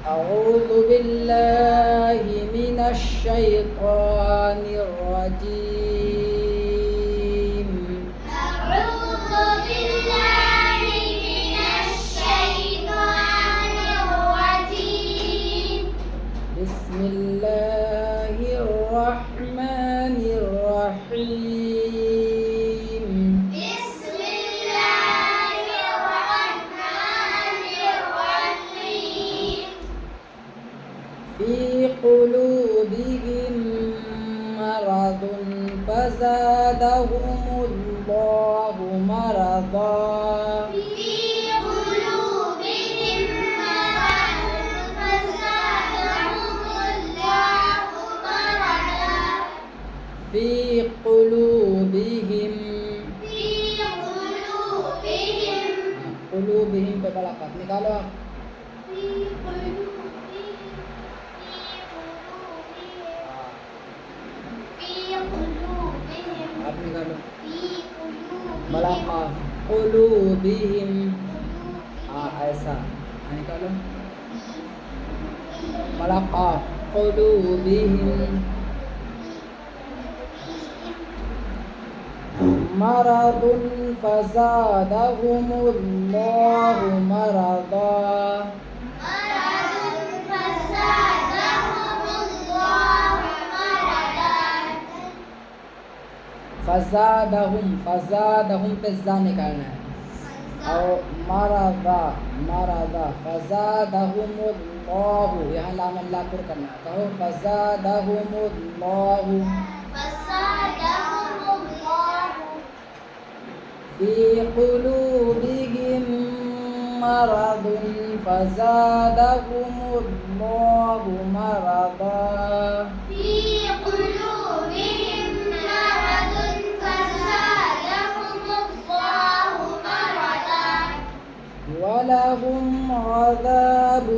أعوذ بالله من الشيطان الرجيم. أعوذ بالله من الشيطان الرجيم. بسم الله الرحمن الرحيم. بسم الله الرحمن الرحيم. في قلوبهم مرض فزادهم الله مرضا. في قلوبهم مرض فزادهم الله مرضا. في قلوبهم في قلوبهم قلوبهم पे बड़ा कफ निकालो आप. في قلوبهم في قلوبهم आप निकालो في قلوبهم बड़ा कफ قلوبهم. हाँ ऐसा निकालो बड़ा कफ قلوبهم مرض فزادهم الله مرضا. مرض فزادهم الله مرضا. फजादहुम पे जा निकालना है और मरदा फजादहुमुल्लाहु यहाँ लाम अल्लाह पर करना है. कहो फजादहुमुल्लाहु فزادهم الله في قلوبهم مرض فزادهم الله مرضا. في قلوبهم مرض فزادهم الله مرضا. ولهم عذاب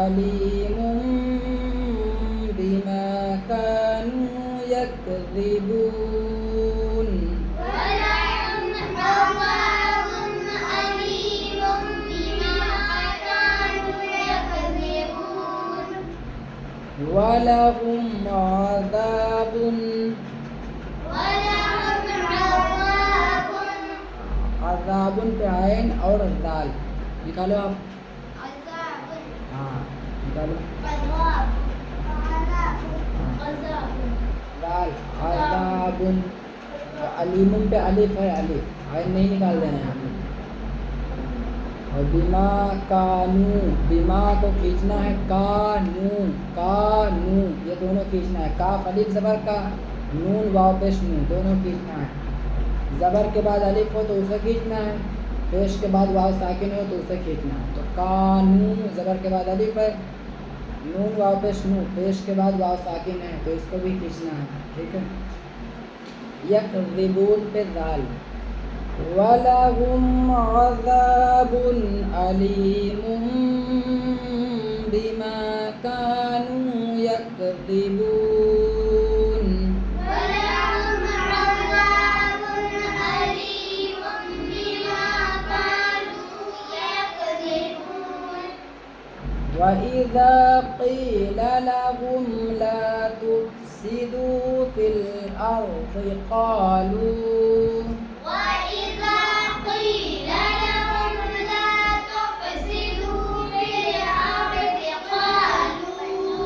أليم بما كانوا يكذبون. ولهم عذاب أليم بما كانوا يكذبون. ولهم عذاب عذاب पे आयन और दाल निकालो आप. हाँ निकालो दाल अज़ाबुन. अलीमुन पे अलिफ है, अलिफ आयन नहीं निकाल देना है आपको. और बिमा को खींचना है. कानू ये दोनों खींचना है. काफ अलिफ ज़बर का, नून वाव पेश नून दोनों खींचना है. ज़बर के बाद अलिफ हो तो उसे खींचना है. पेश के बाद वाव साकिन हो तो उसे खींचना है. तो कानू ज़बर के बाद अलिफ है, नून वाव पेश नून, पेश के बाद वाव साकिन है तो इसको भी खींचना है. ठीक है. यकज़िबून पे दाल. वलहुम अज़ाबुन अलीमुम बिमा कानू यकज़िबून. ولهم عذاب أليم بما كانوا يكذبون. وإذا قيل لهم لا تفسدوا في الأرض قالوا وإذا قيل لهم لا تفسدوا في الأرض قالوا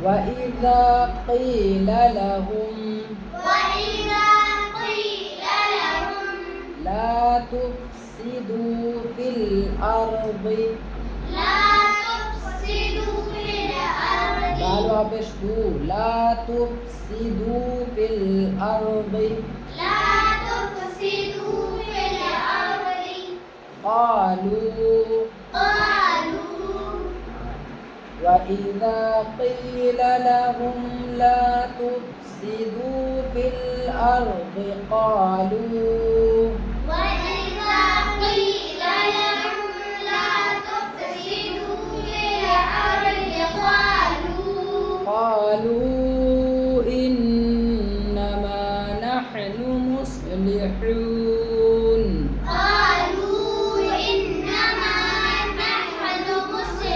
وإذا قيل لهم وإذا قيل لهم لا تفسدوا في الأرض لا تفسدوا في الأرض قالوا بشدوا لا تفسدوا في الأرض لا تفسدوا في الأرض قالوا. قالوا وإذا قيل لهم لا تفسدوا في الأرض قالوا وإذا قيل لهم لا تفسدوا في الأرض قالوا إنما نحن مصلحون. قالوا إنما نحن مسلمون.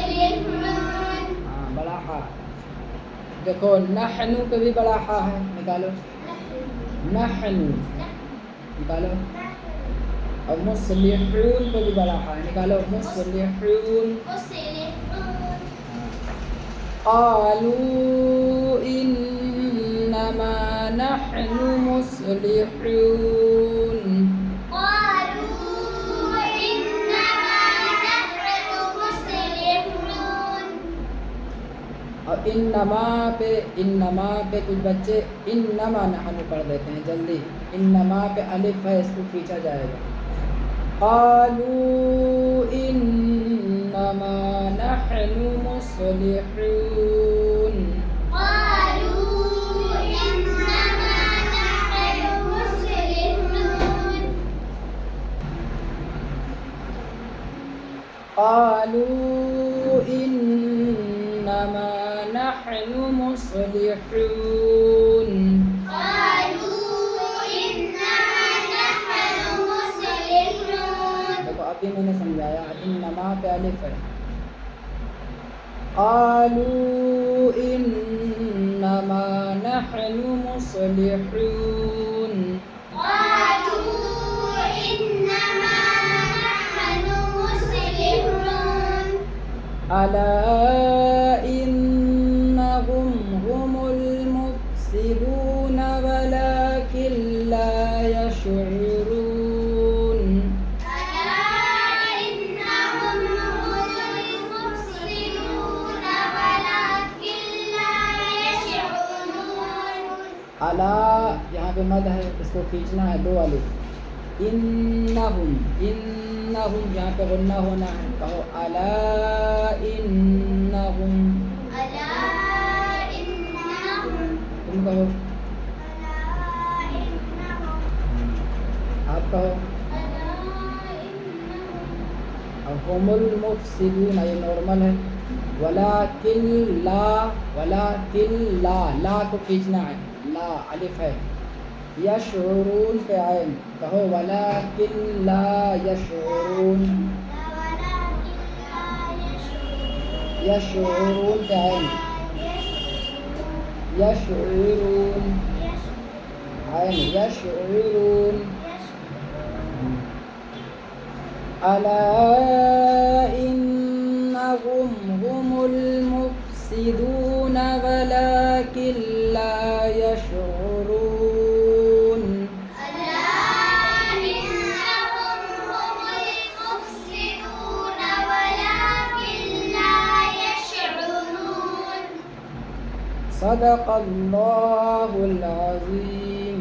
देखो नहनु पे भी बड़ा हा है, निकालो नहनु, निकालो। और मुस्लिहून पे भी बड़ा हा है, निकालो मुस्लिहून। क़ालू इन्नमा नहनु मुस्लिहून। और इन्नमा पे कुछ बच्चे इन्नमा नहनु पढ़ देते हैं जल्दी। इन्नमा पे अलिफ है, इसको खींचा जाएगा। क़ालू इन्नमा नहनु मुस्लिहून। क़ालू इन्नमा नहनु मुस्लिहून। देखो अभी मैंने समझाया, इन्नमा पे अलिफ है। क़ालू इन्नमा नहनु मुस्लिहून। अला इन्नहुम हुमुल मुफ्सिदून वलाकिन ला यशउरून। अला यहाँ पे मद है, इसको खींचना है, दो अलिफ। इन्नहुम, इन्नहुम यहाँ पे गुन्ना होना है, कहो अला इन्नहुम। तुम कहो, आप कहो। अब हुमुल मुफ्सिदून ये नॉर्मल है। वलाकिन ला को खींचना है, ला अलिफ है। यशउरून पे आइन, कहो वलाकिन ला यशउरून। यशउरून पे आइन, यशउरून आइन, यशउरून। अला इन्नहुम हुमुल मुफ्सिदून वलाकिन ला यशउरून। सदक़ल्लाहुल अज़ीम।